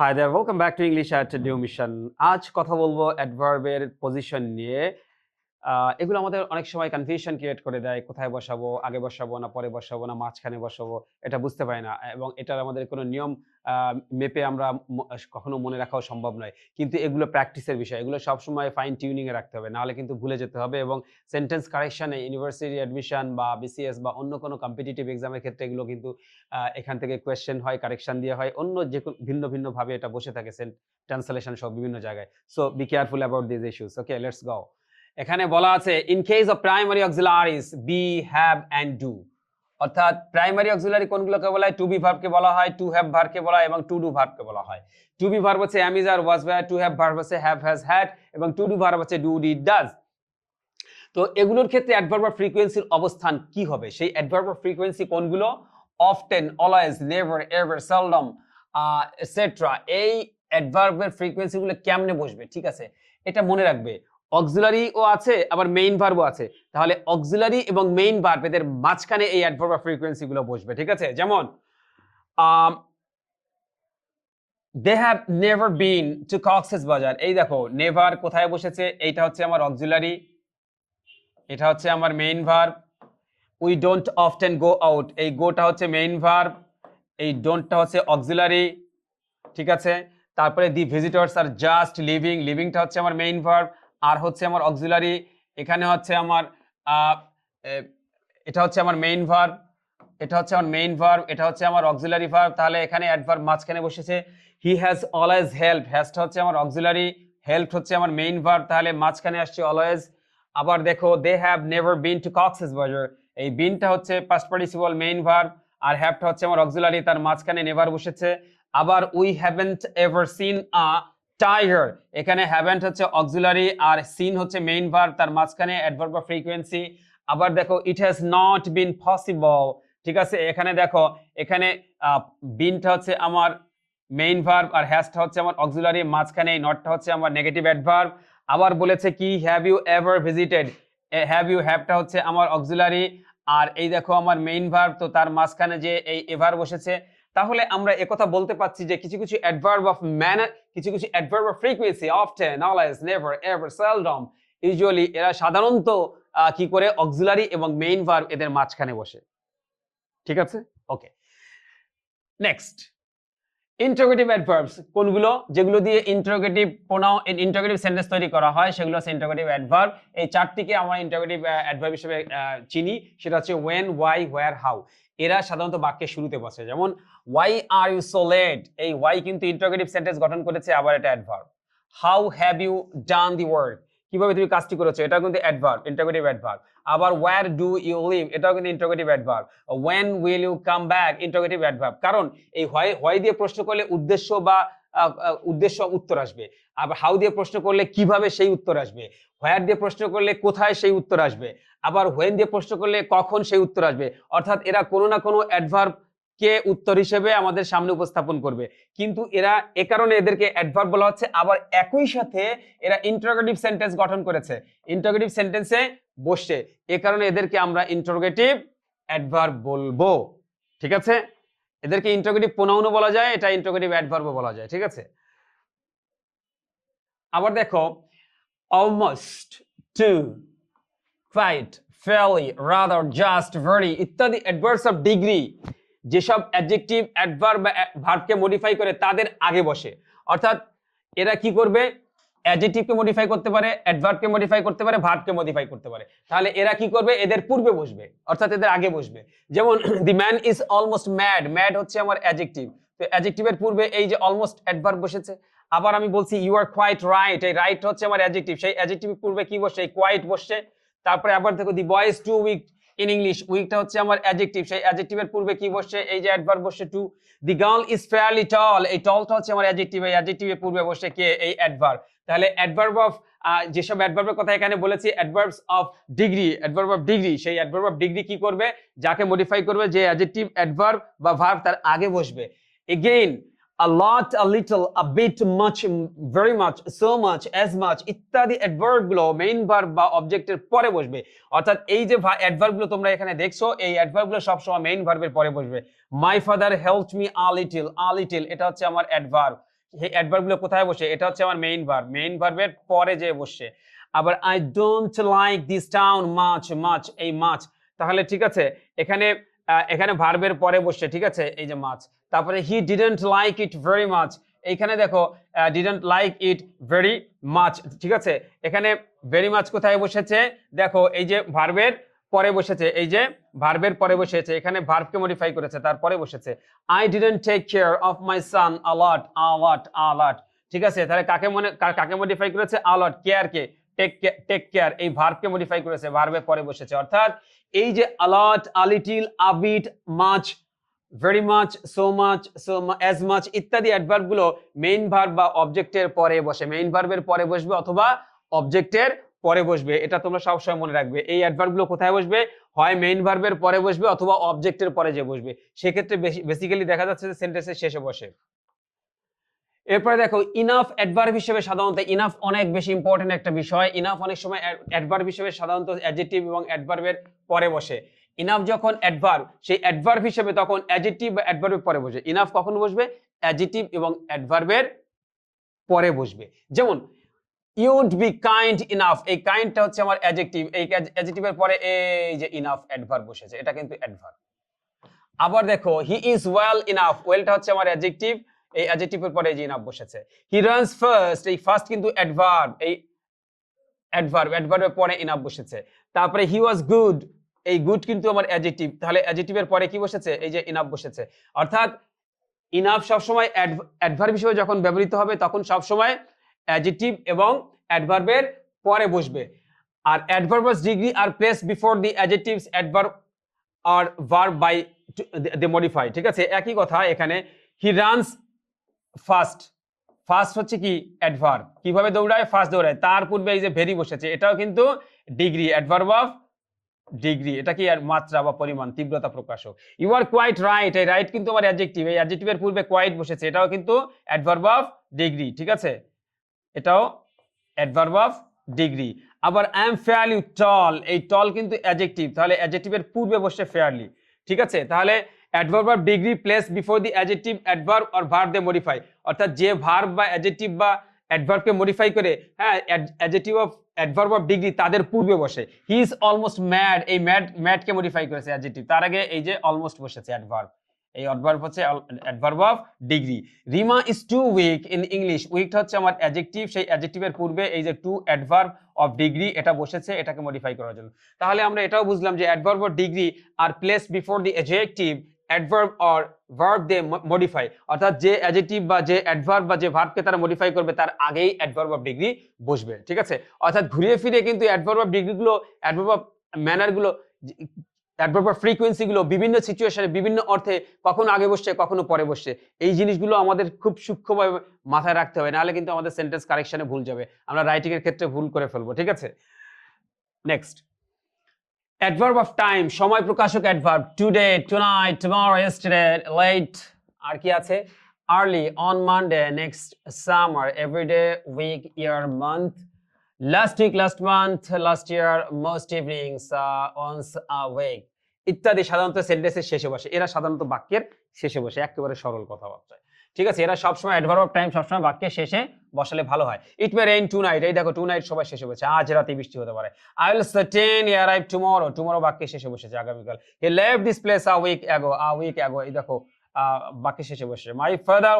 Hi there, welcome back to English at New Mission. আজ কথা বলবো অ্যাডভার্বের পজিশন নিয়ে। এগুলো আমাদের অনেক সময় কনফিউশন ক্রিয়েট করে দেয়। কোথায় বসাবো? আগে বসাবো না পরে বসাবো না মাঝখানে বসাবো? এটা বুঝতে পারি না। এবং এটার আমাদের কোনো নিয়ম আ মেপে আমরা কখনো মনে রাখাও সম্ভব নয়। কিন্তু এগুলো প্র্যাকটিসের বিষয়। এগুলো সবসময় ফাইন টিউনিং এ রাখতে হবে। নাহলে কিন্তু ভুলে যেতে হবে এবং sentence correction a university admission বা বিসিএস বা অন্য কোনো কম্পিটিটিভ এক্সাম এর ক্ষেত্রে এগুলো কিন্তু এখান থেকে কোয়েশ্চেন হয়, কারেকশন দিয়ে হয়। অন্য ভিন্ন ভাবে এটা বসে থাকে ট্রান্সলেশন সহ বিভিন্ন জায়গায়। So be careful about this issues. Okay, let's go. এখানে বলা আছে in case of primary auxiliaries be, have and do. অর্থাৎ প্রাইমারি অক্সিলারি কোনগুলোকে বলা হয়? টু বি ভার্বকে বলা হয়, টু হ্যাভ ভার্বকে বলা হয় এবং টু ডু ভার্বকে বলা হয়। টু বি ভার্ব হচ্ছে am is are was were, to have verb হচ্ছে have has had এবং টু ডু ভার্ব হচ্ছে do did does। তো এগুলোর ক্ষেত্রে অ্যাডভার্ব অফ ফ্রিকোয়েন্সির অবস্থান কি হবে? সেই অ্যাডভার্ব অফ ফ্রিকোয়েন্সি কোনগুলো? Often, always, never, ever, seldom etcetera. এই অ্যাডভার্বের ফ্রিকোয়েন্সি গুলো কেমনে বসবে? ঠিক আছে, এটা মনে রাখবে। অক্সিলারি ও আছে, আবার মেইন ভার্বও আছে। তাহলে অক্সিলারি এবং মেইন ভার্ব এদের মাঝখানে এই অ্যাডভার্ব অফ ফ্রিকোয়েন্সি গুলো বসবে। ঠিক আছে, যেমন they have never been to Cox's Bazar. এই দেখো নেভার কোথায় বসেছে? এইটা হচ্ছে আমার অক্সিলারি, এটা হচ্ছে আমার main verb. We don't often go out, এই গোটা হচ্ছে মেইন ভার্ব, এই ডোন্টটা হচ্ছে অক্সিলারি। ঠিক আছে, তারপরে দি ভিজিটর্স আর জাস্ট লিভিং, লিভিংটা হচ্ছে আমার মেইন ভার্ব আর হচ্ছে আমার অক্সিলারি। এখানে হচ্ছে আমার এটা হচ্ছে আমার মেইন ভার্ব, এটা হচ্ছে আমার মেইন ভার্ব, এটা হচ্ছে আমার অক্সিলারি ভার্ব। তাহলে এখানে অ্যাডভার্ব মাঝখানে বসেছে। হি হ্যাজ অলওয়েজ হেল্প, হ্যাজটা হচ্ছে আমার অক্সিলারি, হেল্প হচ্ছে আমার মেইন ভার্ব, তাহলে মাঝখানে আসছে অলওয়েজ। আবার দেখো they have never been to Cox's Bazar, এই বিনটা হচ্ছে পাস্ট পার্টিসিপল মেইন ভার্ব আর হ্যাভটা হচ্ছে আমার অক্সিলারি, তার মাঝখানে নেভার বসেছে। আবার we haven't ever seen a tiger, এখানে হ্যাভেন্ট হচ্ছে অক্সিলারি আর সিন হচ্ছে মেইন ভার্ব, তার মাঝখানে অ্যাডভার্ব অফ ফ্রিকোয়েন্সি। আবার দেখো it has not been possible, ঠিক আছে, এখানে দেখো এখানে বিনটা হচ্ছে আমার মেইন ভার্ব আর হ্যাজটা হচ্ছে আমার অক্সিলারি, মাঝখানে নটটা হচ্ছে আমার নেগেটিভ অ্যাডভার্ব। আবার বলেছে কি have you ever visited, have you, হ্যাভটা হচ্ছে আমার অক্সিলারি আর এই দেখো আমার মেইন ভার্ব, তো তার মাঝখানে যে এই এভার বসেছে। তাহলে আমরা একথা বলতে পাচ্ছি যে কিছু কিছু অ্যাডভার্ব অফ ম্যানার, কিছু কিছু adverb of frequency, often, always, never, ever, seldom, usually এরা সাধারণত কি করে অক্সিলারি এবং মেইন ভার্ব এদের মাঝখানে বসে। ঠিক আছে, ওকে। নেক্সট, ইন্টারোগেটিভ অ্যাডভার্বস কোনগুলো? যেগুলো দিয়ে ইন্টারোগেটিভ প্রোনাউন, ইন্টারোগেটিভ সেন্টেন্স তৈরি করা হয় সেগুলো হচ্ছে ইন্টারোগেটিভ অ্যাডভার্ব। এই চারটিকে আমরা ইন্টারোগেটিভ অ্যাডভার্ব হিসেবে চিনি। সেটা হচ্ছে when, why, where, how। এরা সাধারণত বাক্যের শুরুতে বসে। যেমন why are you so late, এই why কিন্তু ইন্টারোগেটিভ সেন্টেন্স গঠন করেছে, আবার এটা adverb. how have you done the work, কিভাবে তুমি কাজটি করেছো, এটাও কিন্তু অ্যাডভার্ব, ইন্টারোগেটিভ অ্যাডভার্ব। আবার where do you live, এটাও কিন্তু interrogative adverb. when will you come back, interrogative adverb. কারণ এই why দিয়ে প্রশ্ন করলে উদ্দেশ্য বা উদ্দেশ্য উত্তর আসবে, আবার how দিয়ে প্রশ্ন করলে কিভাবে সেই উত্তর আসবে, where দিয়ে প্রশ্ন করলে কোথায় সেই উত্তর আসবে, আবার when দিয়ে প্রশ্ন করলে কখন সেই উত্তর আসবে। অর্থাৎ এরা কোনো না কোনো অ্যাডভার্ব কে উত্তর হিসেবে আমাদের সামনে উপস্থাপন করবে। কিন্তু এরা এ কারণে এদেরকে অ্যাডভার্ব বলা হচ্ছে। আবার একই সাথে এরা ইন্টারোগেটিভ সেন্টেন্স গঠন করেছে, ইন্টারোগেটিভ সেন্টেন্সে বসে, এ কারণে এদেরকে আমরা ইন্টারোগেটিভ অ্যাডভার্ব বলবো। ঠিক আছে, এদেরকে ইন্টারোগেটিভ প্রোনাউনও বলা যায়, এটা ইন্টারোগেটিভ অ্যাডভার্বও বলা যায়। ঠিক আছে, আবার দেখো almost, too, quite, fairly, rather, just, very ইত্যাদি অ্যাডভার্বস অফ ডিগ্রি যেসব অ্যাডজেক্টিভ অ্যাডভার্ব বা ভার্বকে মডিফাই করে তাদের আগে বসে। অর্থাৎ এরা কি করবে? অ্যাডজেক্টিভকে মডিফাই করতে পারে, অ্যাডভার্বকে মডিফাই করতে পারে, ভার্বকে মডিফাই করতে পারে। তাহলে এরা কি করবে? এদের পূর্বে বসবে, অর্থাৎ এদের আগে বসবে। যেমন the man is almost mad, mad হচ্ছে আমার অ্যাডজেক্টিভ, তো অ্যাডজেক্টিভের পূর্বে এই যে অলমোস্ট অ্যাডভার্ব বসেছে। আবার আমি বলছি ইউ আর কোয়াইট রাইট, এই রাইট হচ্ছে আমার অ্যাডজেক্টিভ, সেই অ্যাডজেক্টিভের পূর্বে কি বসে? এই কোয়াইট বসছে। তারপরে আবার দেখো the boy is too weak in English, উইকটা হচ্ছে আমার অ্যাডজেক্টিভ, সেই অ্যাডজেক্টিভের পূর্বে কি বসছে? এই যে অ্যাডভার্ব বসছে too. The girl is fairly tall, এই টলটা হচ্ছে আমার অ্যাডজেক্টিভ, এই অ্যাডজেক্টিভের পূর্বে বসে কে? এই অ্যাডভার্ব। তাহলে অ্যাডভার্ব অফ যেসব অ্যাডভার্বের কথা এখানে বলেছি, adverbs of degree, adverb of degree, সেই অ্যাডভার্ব অফ ডিগ্রি কি করবে? যাকে মডিফাই করবে, যে অ্যাডজেক্টিভ অ্যাডভার্ব বা ভার্ব তার আগে বসবে। Again a lot, a little, a bit, much, very much, so much, as much ইত্যাদি অ্যাডভার্ব গুলো মেইন ভার্ব বা অবজেক্টের পরে বসবে। অর্থাৎ এই যে অ্যাডভার্ব গুলো তোমরা এখানে দেখছো, এই অ্যাডভার্ব গুলো সবসময় মেইন ভার্বের পরে বসবে। my father helped me a little, এটা হচ্ছে আমার অ্যাডভার্ব, এই অ্যাডভার্ব গুলো কোথায় বসে? এটা হচ্ছে আমার মেইন ভার্বের পরে যে বসে। আবার I don't like this town much এই মাচ, তাহলে ঠিক আছে এখানে এখানে ভার্বের পরে বসে, ঠিক আছে এই যে মাচ। তারপরে he didn't like it very much, এইখানে দেখো didn't like it very much, ঠিক আছে এখানে ভেরি মাচ কোথায় বসেছে? দেখো এই যে ভার্বের পরে বসেছে, এই যে ভার্বের পরে বসেছে, এখানে ভার্বকে মডিফাই করেছে তারপরে বসেছে। I didn't take care of my son a lot, ঠিক আছে তাহলে কাকে মডিফাই করেছে? আ লট, কেয়ার কে, টেক কেয়ার এই ভার্বকে মডিফাই করেছে, ভার্বের পরে বসেছে। অর্থাৎ এই যে a lot, a little, a bit, much, very much, so much, as much ইত্যাদি অ্যাডভার্ব গুলো মেইন ভার্ব বা অবজেক্টের পরে বসে, মেইন ভার্বের পরে বসবে অথবা অবজেক্টের পরে বসবে। এটা তোমরা সবসময় মনে রাখবে। এই অ্যাডভার্ব গুলো কোথায় বসবে? হয় মেইন ভার্বের পরে বসবে অথবা অবজেক্টের পরে যে বসবে। সেক্ষেত্রে বেসিক্যালি দেখা যাচ্ছে যে সেন্টেন্সের শেষে বসে। এরপরে দেখো ইনাফ অ্যাডভার্ব হিসেবে সাধারণত, ইনাফ অনেক বেশি ইম্পর্টেন্ট একটা বিষয়। ইনাফ অনেক সময় অ্যাডভার্ব হিসেবে সাধারণত অ্যাডজেক্টিভ এবং অ্যাডভার্বের পরে বসে। ইনাফ যখন অ্যাডভার্ব, সেই অ্যাডভার্ব হিসেবে তখন অ্যাডজেক্টিভ বা অ্যাডভার্বের পরে বসে। ইনাফ কখন বসবে? অ্যাডজেক্টিভ এবং অ্যাডভার্বের পরে বসবে। যেমন you would be kind enough, এই কাইন্ডটা হচ্ছে আমার অ্যাডজেক্টিভ, এই অ্যাডজেক্টিভের পরে এই যে ইনাফ অ্যাডভার্ব বসেছে, এটা কিন্তু অ্যাডভার্ব। আবার দেখো হি ইজ ওয়েল ইনাফ, ওয়েলটা হচ্ছে আমার অ্যাডজেক্টিভ, এই অ্যাডজেক্টিভের পরে যে ইনাফ বসেছে। হি রানস ফার্স্ট, এই ফার্স্ট কিন্তু অ্যাডভার্ব, এই অ্যাডভার্বের পরে ইনাফ বসেছে। তারপরে হি ওয়াজ গুড, এই গুড কিন্তু আমার অ্যাডজেক্টিভ, তাহলে অ্যাডজেক্টিভের পরে কি বসেছে? এই যে ইনাফ বসেছে। অর্থাৎ ইনাফ সবসময় অ্যাডভার্ব হিসেবে যখন ব্যবহৃত হবে তখন সবসময় অ্যাডজেক্টিভ এবং অ্যাডভার্বের পরে বসবে। আর adverbs degree R place before the adjectives adverb or verb by they modify, ঠিক আছে একই কথা এখানে। হি রানস ফাস্ট, ফাস্ট হচ্ছে কি? অ্যাডভার্ব। কিভাবে দৌড়ায়? ফাস্ট দৌড়ায়। তার পূর্বে এই যে ভেরি বসেছে, এটাও কিন্তু ডিগ্রি, অ্যাডভার্ব অফ ডিগ্রি। এটা কি? আর মাত্রা বা পরিমাণ, তীব্রতা প্রকাশক। ইউ আর কোয়াইট রাইট, এই রাইট কিন্তু আমার অ্যাডজেক্টিভ, এই অ্যাডজেক্টিভের পূর্বে কোয়াইট বসেছে, এটাও কিন্তু অ্যাডভার্ব অফ ডিগ্রি, ঠিক আছে এটাও অ্যাডভার্ব অফ ডিগ্রি। আবার আই এম ফেয়ারলি টল, এই টল কিন্তু অ্যাডজেক্টিভ, তাহলে অ্যাডজেক্টিভের পূর্বে বসে ফেয়ারলি, ঠিক আছে তাহলে adverb of degree place before the adjective adverb or verb they modify, অর্থাৎ যে ভার্ব বা অ্যাডজেক্টিভ বা অ্যাডভার্বকে মডিফাই করে, হ্যাঁ adjective of adverb of degree তাদের পূর্বে বসে। হি ইজ অলমোস্ট ম্যাড, এই ম্যাডকে মডিফাই করেছে অ্যাডজেক্টিভ, তার আগে এই যে অলমোস্ট বসেছে অ্যাডভার্ব, এই অ্যাডভার্ব হচ্ছে adverb of degree. Rima is too weak in English, উইকটা হচ্ছে আমার অ্যাডজেক্টিভ, সেই অ্যাডজেক্টিভের পূর্বে এই যে টু অ্যাডভার্ব অফ ডিগ্রি এটা বসেছে, এটাকে মডিফাই করার জন্য। তাহলে আমরা এটাও বুঝলাম যে adverb of degree R place before the adjective adverb or verb they modify, অর্থাৎ যে অ্যাডজেক্টিভ বা যে অ্যাডভার্ব বা যে ভার্বকে তারা মডিফাই করবে তার আগেই অ্যাডভার্ব অফ ডিগ্রি বসবে, ঠিক আছে। অর্থাৎ ঘুরিয়ে ফিরে কিন্তু অ্যাডভার্ব অফ ডিগ্রি গুলো, অ্যাডভার্ব অফ ম্যানার গুলো, অ্যাডভার্ব অফ ফ্রিকোয়েন্সি গুলো বিভিন্ন সিচুয়েশনে বিভিন্ন অর্থে কখনো আগে বসছে কখনো পরে বসছে, এই জিনিসগুলো আমাদের খুব সূক্ষ্মভাবে মাথায় রাখতে হবে, নাহলে কিন্তু আমাদের সেন্টেন্স কারেকশনে ভুল যাবে, আমরা রাইটিং এর ক্ষেত্রে ভুল করে ফেলবো, ঠিক আছে। নেক্সট অ্যাডভার্ব অফ টাইম, সময় প্রকাশক adverb. Today, tonight, tomorrow, yesterday, late, আর কি আছে? Early, on Monday, next summer, everyday, week, year, month, last week, last month, last year, most evenings, once a week ইত্যাদি সাধারণত সেন্টেন্সের শেষে বসে। এরা সাধারণত বাক্যের শেষে বসে, একেবারে সরল কথাবার্তায়, ঠিক আছে। এরা সবসময় অ্যাডভার্ব অফ টাইম সবসময় বাক্যের শেষে বসালে ভালো হয়। ইট মে রেইন টুনাইট, এই দেখো টুনাইট সবাই শেষে বসে, আজ রাতে বৃষ্টি হতে পারে। I will certainly arrive tomorrow, tomorrow বাক্যের শেষে বসেছে, আগামীকাল। He left this place a week ago, এই দেখো বাক্যের শেষে বসেছে। My father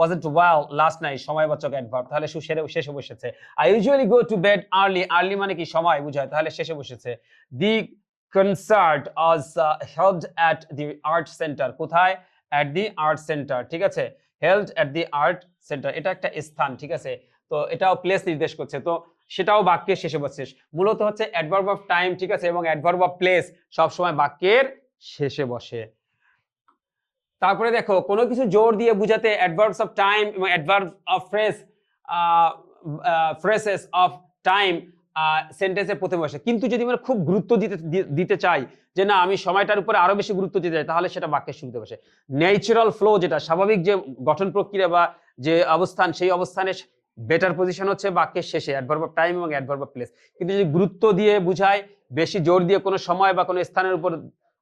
wasn't well last night, সময়বাচক অ্যাডভার্ব, তাহলে শেষে বসেছে। I usually go to bed early, early মানে কি? সময় বোঝায়, তাহলে শেষে বসেছে। The concert was held at the art centre, কোথায়? অ্যাট দি আর্ট সেন্টার, ঠিক আছে held at the art centre, এটা একটা স্থান, ঠিক আছে তো এটাও প্লেস নির্দেশ করছে, তো সেটাও বাক্যের শেষে বসছে। মূলত হচ্ছে অ্যাডভার্ব অফ টাইম, ঠিক আছে, এবং অ্যাডভার্ব অফ প্লেস সবসময় বাক্যের শেষে বসে। তারপরে দেখো কোনো কিছু জোর দিয়ে বুঝাতে অ্যাডভার্বস অফ টাইম এবং adverb of phrases of time সেন্টেন্সের প্রথমে বসে। কিন্তু যদি আমরা খুব গুরুত্ব দিতে চাই যে না আমি সময়টার উপরে আরো বেশি গুরুত্ব দিতে চাই, তাহলে সেটা বাক্যের শুরুতে বসে। ন্যাচারাল ফ্লো, যেটা স্বাভাবিক যে গঠন প্রক্রিয়া বা যে অবস্থান, সেই অবস্থানে বেটার পজিশন হচ্ছে বাক্যের শেষে, অ্যাডভার্ব অফ টাইম এবং অ্যাডভার্ব অফ প্লেস। কিন্তু যদি গুরুত্ব দিয়ে বুঝায়, বেশি জোর দিয়ে কোনো সময় বা কোনো স্থানের উপর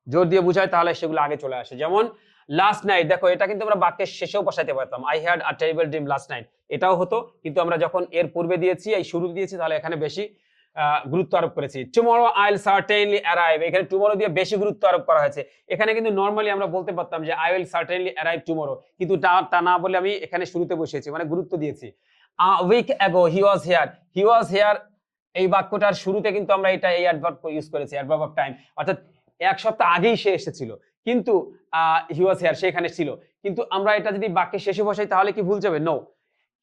জোর দিয়ে বুঝায়, তাহলে সেগুলো আগে চলে আসে। যেমন লাস্ট নাইট, দেখো এটা কিন্তু আমরা বাক্যের শেষেও বসাইতে পারতাম, I had a terrible dream last night, এটাও হতো, কিন্তু আমরা যখন এর পূর্বে দিয়েছি, এই শুরু দিয়েছি, তাহলে এখানে বেশি গুরুত্ব আরোপ করেছি। Tomorrow I will certainly arrive, এখানে টুমরো দিয়ে বেশি গুরুত্ব আরোপ করা হয়েছে। এখানে কিন্তু নরমালি আমরা বলতে পারতাম যে I will certainly arrive tomorrow, কিন্তু তা না বলে আমি এখানে শুরুতে বসিয়েছি, মানে গুরুত্ব দিয়েছি। A week ago he was here, he was here এই বাক্যটার শুরুতে কিন্তু আমরা এটা এই অ্যাডভার্ব ইউজ করেছি, অ্যাডভার্ব অফ টাইম, অর্থাৎ এক সপ্তাহ আগেই সে এসেছিল, কিন্তু হি ওয়াজ হিয়ার সেখানে ছিল, কিন্তু আমরা এটা যদি বাক্যের শেষে বসাই তাহলে কি ভুল যাবে? No,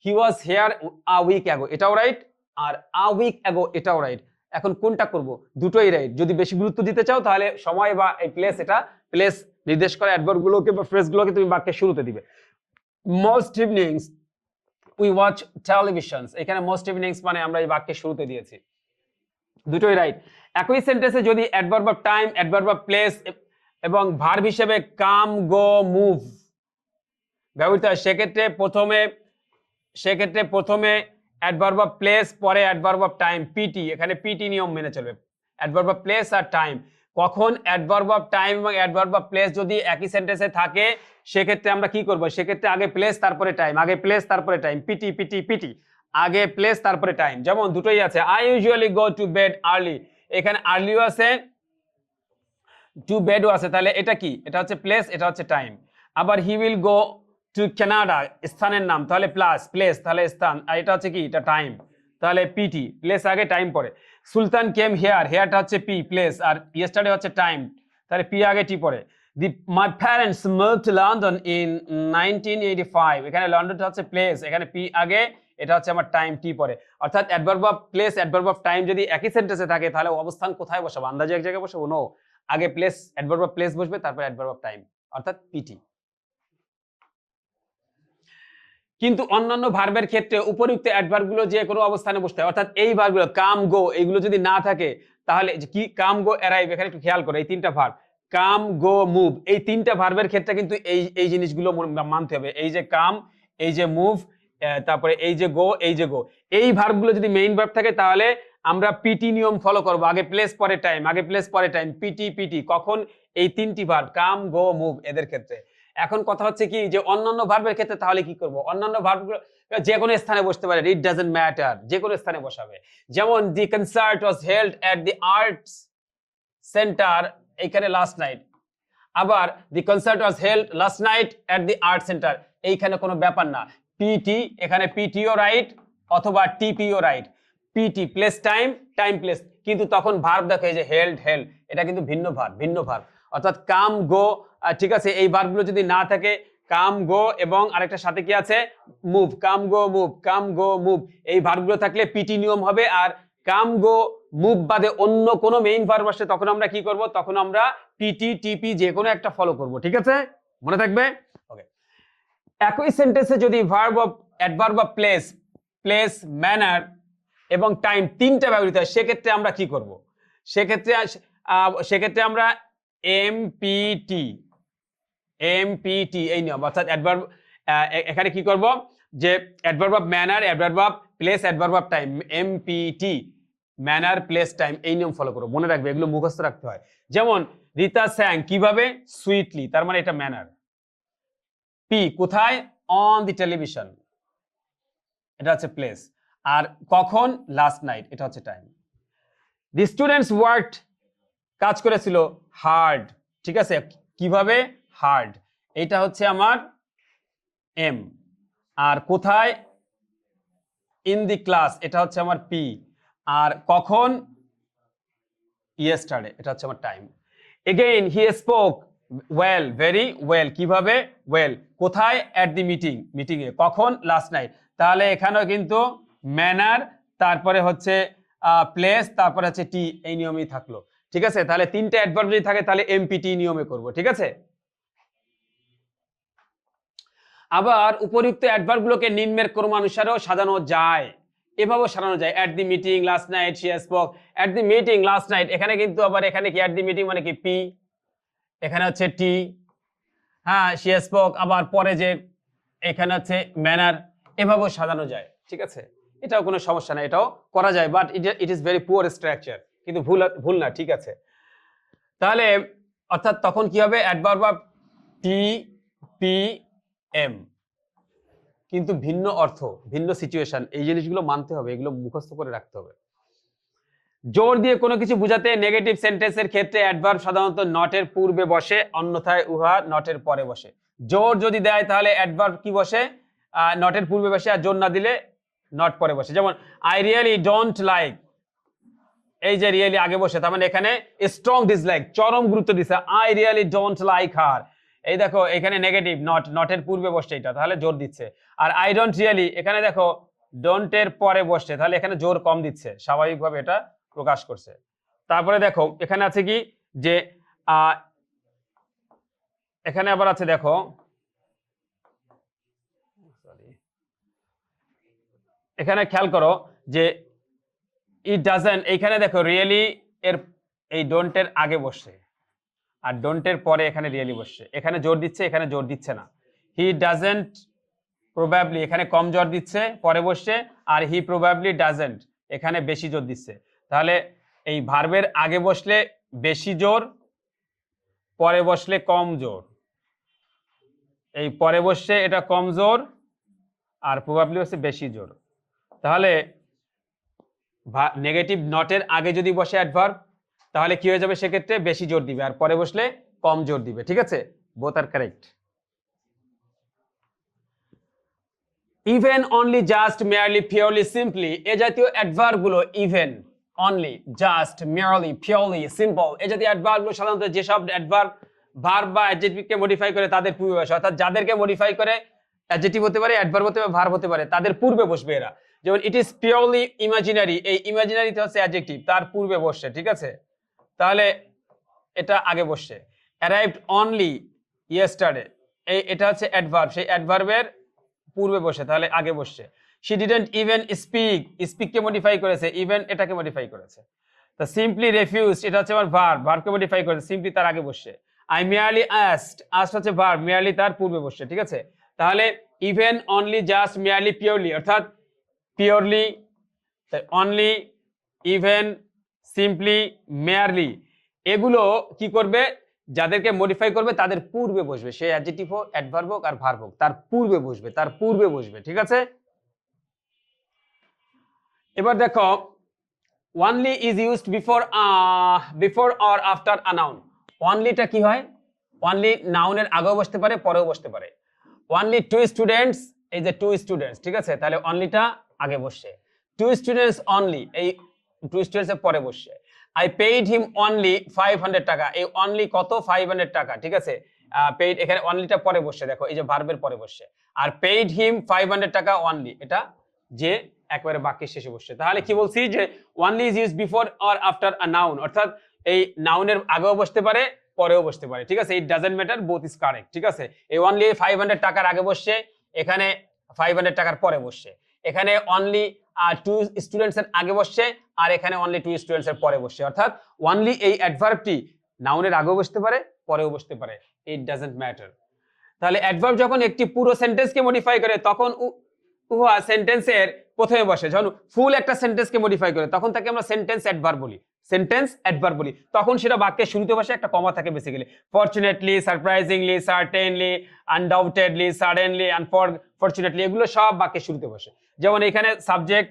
he was here a week ago, এটাও রাইট, আর আ উইক অ্যাগো এটাও রাইট। এখন কোনটা করব? দুটোই রাইট। যদি বেশি গুরুত্ব দিতে চাও তাহলে সময় বা এই প্লেস, এটা প্লেস নির্দেশ করা অ্যাডভার্ব গুলোকে বা ফ্রেজ গুলোকে তুমি বাক্যের শুরুতে দিবে। মোস্ট ইভিনিংস উই ওয়াচ টেলিভিশনস, এখানে মোস্ট ইভিনিংস মানে আমরা এই বাক্যের শুরুতে দিয়েছি, দুটোই রাইট। একই সেন্টেন্সে যদি adverb of time, adverb of place এবং ভার্ব হিসেবে কাম, গো, মুভ ব্যবহৃত হয়, সেক্ষেত্রে প্রথমে অ্যাডভার্ব অফ প্লেস, পরে অ্যাডভার্ব অফ টাইম, পিটি, এখানে পিটি নিয়ম মেনে চলবে, অ্যাডভার্ব অফ প্লেস আর টাইম। কখন অ্যাডভার্ব অফ টাইম এবং অ্যাডভার্ব অফ প্লেস যদি একই সেন্টেন্সে থাকে, সেক্ষেত্রে আমরা কি করব? সেক্ষেত্রে আগে প্লেস তারপরে টাইম, আগে প্লেস তারপরে টাইম, পিটি পিটি পিটি, আগে প্লেস তারপরে টাইম। যেমন দুটোই আছে, I usually go to bed early, এখানে আর্লিও আছে, টু বেডও আছে, তাহলে এটা কি? এটা হচ্ছে প্লেস, এটা হচ্ছে টাইম। আবার he will go to Canada, স্থানের নাম, তাহলে প্লাস প্লেস, তাহলে স্থান, আর এটা হচ্ছে কি? এটা টাইম, তাহলে পিটি, প্লেস আগে টাইম পরে। সুলতান কেম হেয়ার, হেয়ারটা হচ্ছে পি, প্লেস, আর ইয়েস্টারডে হচ্ছে টাইম, তাহলে পি আগে টি পরে। My parents moved to London in 1985, এখানে লন্ডনটা হচ্ছে প্লেস, এখানে পি আগে, এটা হচ্ছে আমার টাইম, টি পরে। অর্থাৎ adverb of place, adverb of time যদি একই সেন্টেন্সে থাকে তাহলে অবস্থান কোথায় বসাবো? আন্দাজে এক জায়গায় বসাবো? নো, আগে প্লেস, অ্যাডভার্ব অফ প্লেস বসবে, তারপর অ্যাডভার্ব অফ টাইম, অর্থাৎ পিটি। কিন্তু অন্যান্য ভার্বের ক্ষেত্রে উপযুক্ত অ্যাডভার্বগুলো যে কোনো অবস্থানে বসতে হয়, অর্থাৎ এই ভার্বগুলো কাম, গো, এইগুলো যদি না থাকে তাহলে কি? কাম, গো, অ্যারাইভ, এখানে একটু খেয়াল করো, এই তিনটা ভার্ব, কাম, গো, মুভ, এই তিনটা ভার্বের ক্ষেত্রে কিন্তু এই জিনিসগুলো মানতে হবে। এই যে কাম, এই যে মুভ, তারপরে এই যে গো, এই যে গো, এই ভার্বগুলো যদি মেইন ভার্ব থাকে তাহলে আমরা পিটি নিয়ম ফলো করব, আগে প্লেস পরে টাইম, আগে প্লেস পরে টাইম, পিটি পিটি। কখন? এই তিনটি ভার্ব, কাম, গো, মুভ, এদের ক্ষেত্রে। এখন কথা হচ্ছে কি যে অন্যান্য ভার্বের ক্ষেত্রে তাহলে কি করব? অন্যান্য ভার্বগুলো যে কোনো স্থানে বসতে পারে, ইট ডাজন্ট ম্যাটার, যে কোনো স্থানে বসাবে। যেমন the concert was held at the arts centre, এইখানে লাস্ট নাইট। আবার the concert was held last night at the art centre, এইখানে কোনো ব্যাপার না, পিটি, এখানে পিটিও রাইট অথবা টিপিও right, PT place time, time place, কিন্তু তখন ভার্ব দেখো, এই যে হেল্ড, হেল্ড, এটা কিন্তু ভিন্ন ভার্ব, অর্থাৎ কাম, গো, ঠিক আছে, এই ভার্বগুলো যদি না থাকে, কাম, গো, এবং আরেকটা সাথে কি আছে? মুভ, কাম, গো, মুভ, কাম, গো, মুভ, এই ভার্বগুলো থাকলে পিটি নিয়ম হবে। আর কাম, গো, মুভ বাদে অন্য কোনো মেইন ভার্ব আসলে তখন আমরা কি করব? তখন আমরা পিটি, টিপি যে কোনো একটা ফলো করব, ঠিক আছে? মনে থাকবে? ওকে। একই সেন্টেন্সে যদি verb of, adverb of place, place, manner এবং টাইম তিনটা ব্যবহৃত হয়, সেক্ষেত্রে আমরা কি করব? সেক্ষেত্রে আমরা এমপিটি এই নিয়ম, অর্থাৎ অ্যাডভার্ব, এখানে কি করব? যে adverb of manner, adverb of place, adverb of time, এমপিটি, manner, place, time, এই নিয়ম ফলো করব। মনে রাখবে, এগুলো মুখস্থ রাখতে হয়। যেমন রিতা স্যাং কিভাবে? সুইটলি, তার মানে এটা ম্যানার। পি কোথায়? অন দি টেলিভিশন, এটা হচ্ছে প্লেস। আর কখন? লাস্ট নাইট, এটা হচ্ছে টাইম। দি স্টুডেন্টস ওয়ার্কড, কাজ করেছিল, হার্ড, ঠিক আছে, কিভাবে? হার্ড, এটা হচ্ছে আমার এম। আর কোথায়? ইন দি ক্লাস, এটা হচ্ছে আমার পি। আর কখন? ইয়েস্টারডে, এটা হচ্ছে আমার time. Again he spoke well, very well, কিভাবে? ওয়েল, কোথায়? অ্যাট দি মিটিংয়ে, কখন? লাস্ট নাইট, তাহলে এখানেও কিন্তু ম্যানার, তারপরে হচ্ছে প্লেস, তারপরে হচ্ছে টি, এই নিয়মেই থাকলো, ঠিক আছে? তাহলে তিনটা অ্যাডভার্ব যদি থাকে তাহলে এমপিটি নিয়মে করব, ঠিক আছে? আবার উপযুক্ত অ্যাডভার্বগুলোকে নিম্নের ক্রমানুসারেও সাজানো যায়, এভাবেও সাজানো যায়। At the meeting last night she spoke, at the meeting last night, এখানে কিন্তু আবার এখানে কি অ্যাট দি মিটিং মানে কি? পি, এখানে হচ্ছে টি, হ্যাঁ, শি স্পোক, আবার পরে যে এখানে হচ্ছে ম্যানার, এভাবেও সাজানো যায়, ঠিক আছে? এটাও কোনো সমস্যা না, এটাও করা যায়, but it is very poor structure, কিন্তু ভুল না, ঠিক আছে? তাহলে অর্থাৎ তখন কি হবে? Adverb of T P M, কিন্তু ভিন্ন অর্থ, ভিন্ন সিচুয়েশন, এই জিনিসগুলো মানতে হবে, এগুলো মুখস্থ করে রাখতে হবে। জোর দিয়ে কোনো কিছু বোঝাতে নেগেটিভ সেন্টেন্সের ক্ষেত্রে অ্যাডভার্ব সাধারণত নটের পূর্বে বসে, অন্যথায় উহা নটের পরে বসে। জোর যদি দেয় তাহলে অ্যাডভার্ব কি বসে? নটের পূর্বে বসে, আর জোর না দিলে নট পরে বসে। যেমন আই রিয়েলি ডোন্ট লাইক, এই যে রিয়েলি আগে বসে, তার মানে এখানে স্ট্রং ডিসলাইক, চরম গুরুত্ব দিছে, I really don't like her. এই দেখো এখানে নেগেটিভ, নটের পূর্বে বসছে, এটা তাহলে জোর দিচ্ছে। আর আই ডোন্ট রিয়েলি, এখানে দেখো ডোন্টের পরে বসছে, তাহলে এখানে জোর কম দিচ্ছে, স্বাভাবিকভাবে এটা প্রকাশ করছে। তারপরে দেখো এখানে আছে কি যে এখানে আবার আছে দেখো, এখানে খেয়াল করো যে ইট ডাজন্ট, এইখানে দেখো রিয়েলি এর এই ডোন্টের আগে বসছে, আর ডোন্টের পরে এখানে রিয়েলি বসছে, এখানে জোর দিচ্ছে, এখানে জোর দিচ্ছে না। হি ডাজন্ট প্রবাবলি, এখানে কম জোর দিচ্ছে পরে বসছে, আর হি প্রবাবলি ডাজন্ট এখানে বেশি জোর দিচ্ছে। তাহলে এই ভার্বের আগে বসলে বেশি জোর, পরে বসলে কম জোর। এই পরে বসছে এটা কম জোর, আর প্রবাবলি হচ্ছে বেশি জোর। তাহলে নেগেটিভ নটের আগে যদি বসে অ্যাডভার্ব, তাহলে কি হয়ে যাবে? সেক্ষেত্রে বেশি জোর দিবে, আর পরে বসলে কম জোর দিবে। ঠিক আছে, বোথ আর correct. Even, only, just, merely, purely, simply, এ জাতীয় অ্যাডভার্ব গুলো, even, only, just, merely, purely, simple, এই জাতীয় অ্যাডভার্ব গুলো সাধারণত যেসব অ্যাডভার্ব ভার্ব বা অ্যাডজেক্টিভকে মডিফাই করে তাদের পূর্বে বসে, অর্থাৎ যাদেরকে মডিফাই করে অ্যাডজেক্টিভ হতে পারে, অ্যাডভার্ব হতে পারে, ভার্ব হতে পারে, তাদের পূর্বে বসবে এরা। যেমন ইট ইজ পিওরলি ইমাজিনারি, এই ইমাজিনারিতে হচ্ছে অ্যাডজেক্টিভ, তার পূর্বে বসছে। ঠিক আছে, তাহলে এটা আগে বসছে। অ্যারাইভড অনলি ইয়েস্টারডে, এটা হচ্ছে অ্যাডভার্ব, সেই অ্যাডভার্বের পূর্বে বসে, তাহলে আগে বসছে। শি ডিডন্ট ইভেন স্পিক, স্পিককে মডিফাই করেছে, ইভেন এটাকে মডিফাই করেছে। তা সিম্পলি রিফিউজড, এটা হচ্ছে আমার ভার্ব, ভার্বকে মডিফাই করেছে, সিম্পলি তার আগে বসছে। আই মেয়ারলি আস্কড, আস্কড হচ্ছে ভার্ব, মেয়ারলি তার পূর্বে বসছে। ঠিক আছে, তাহলে even, only, just, merely, purely, অর্থাৎ purely, only, even, simply, merely, এগুলো কি করবে? যাদেরকে মডিফাই করবে তাদের পূর্বে বসবে, সে অ্যাডজেক্টিভ হোক, অ্যাডভার্ব হোক আর ভার্ব হোক, তার পূর্বে বসবে, তার পূর্বে বসবে। ঠিক আছে, এবার দেখো only is used before or after a noun. অনলিটা কি হয়? অনলি নাউনের আগেও বসতে পারে, পরেও বসতে পারে। অনলি টু স্টুডেন্টস, এই যে টু স্টুডেন্টস, ঠিক আছে, তাহলে অনলিটা আগে বসছে। টু স্টুডেন্টস অনলি, এই টু স্টুডেন্টস এর পরে বসছে। আই পেইড হিম অনলি 500 টাকা, এই অনলি কত? 500 টাকা। ঠিক আছে, পেইড, এখানে অনলিটা পরে বসছে, দেখো এই যে ভার্বের পরে বসছে। আর পেইড হিম 500 টাকা অনলি, এটা যে একবারে বাক্যের শেষে বসছে। তাহলে কি বলছি যে only is used before or after a noun, অর্থাৎ এই নাউনের আগেও বসতে পারে, পরেও বসতে পারে। ঠিক আছে, it doesn't matter, both is correct. ঠিক আছে, এই অনলি 500 টাকার আগে বসছে, এখানে 500 টাকার পরে বসছে। এখানে অনলি টু স্টুডেন্টস এর আগে বসছে, আর এখানে অনলি টু স্টুডেন্টস এর পরে বসছে। অর্থাৎ অনলি এই অ্যাডভার্বটি নাউনের আগেও বসতে পারে, পরেও বসতে পারে, ইট ডাজন্ট ম্যাটার। তাহলে অ্যাডভার্ব যখন একটি পুরো সেন্টেন্সকে মডিফাই করে তখন উহা সেন্টেন্সের প্রথমে বসে। যখন ফুল একটা সেন্টেন্সকে মডিফাই করে তখন তাকে আমরা সেন্টেন্স অ্যাডভার্ব বলি, সেন্টেন্স অ্যাডভার্ব বলি। তখন সেটা বাক্যের শুরুতে বসে, একটা কমা থাকে basically. Fortunately, surprisingly, certainly, undoubtedly, suddenly, unfortunately, এগুলো সব বাক্যের শুরুতে বসে। যেমন এখানে সাবজেক্ট,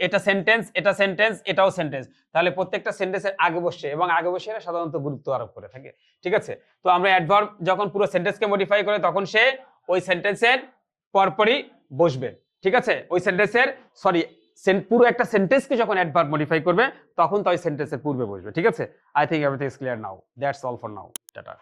এটা সেন্টেন্স, এটা সেন্টেন্স, এটাও সেন্টেন্স, তাহলে প্রত্যেকটা সেন্টেন্সের আগে বসে, এবং আগে বসে এরা সাধারণত গুরুত্ব আরোপ করে থাকে। ঠিক আছে, তো আমরা অ্যাডভার্ব যখন পুরো সেন্টেন্সকে মডিফাই করে তখন সে ওই সেন্টেন্সের পরপরই বসবে। ঠিক আছে, ওই সেন্টেন্সের পুরো একটা সেন্টেন্সকে যখন অ্যাডভার্ব মডিফাই করবে তখন তো ওই সেন্টেন্সের পূর্বে বসবে। ঠিক আছে, I think everything is clear now. That's all for now, tata.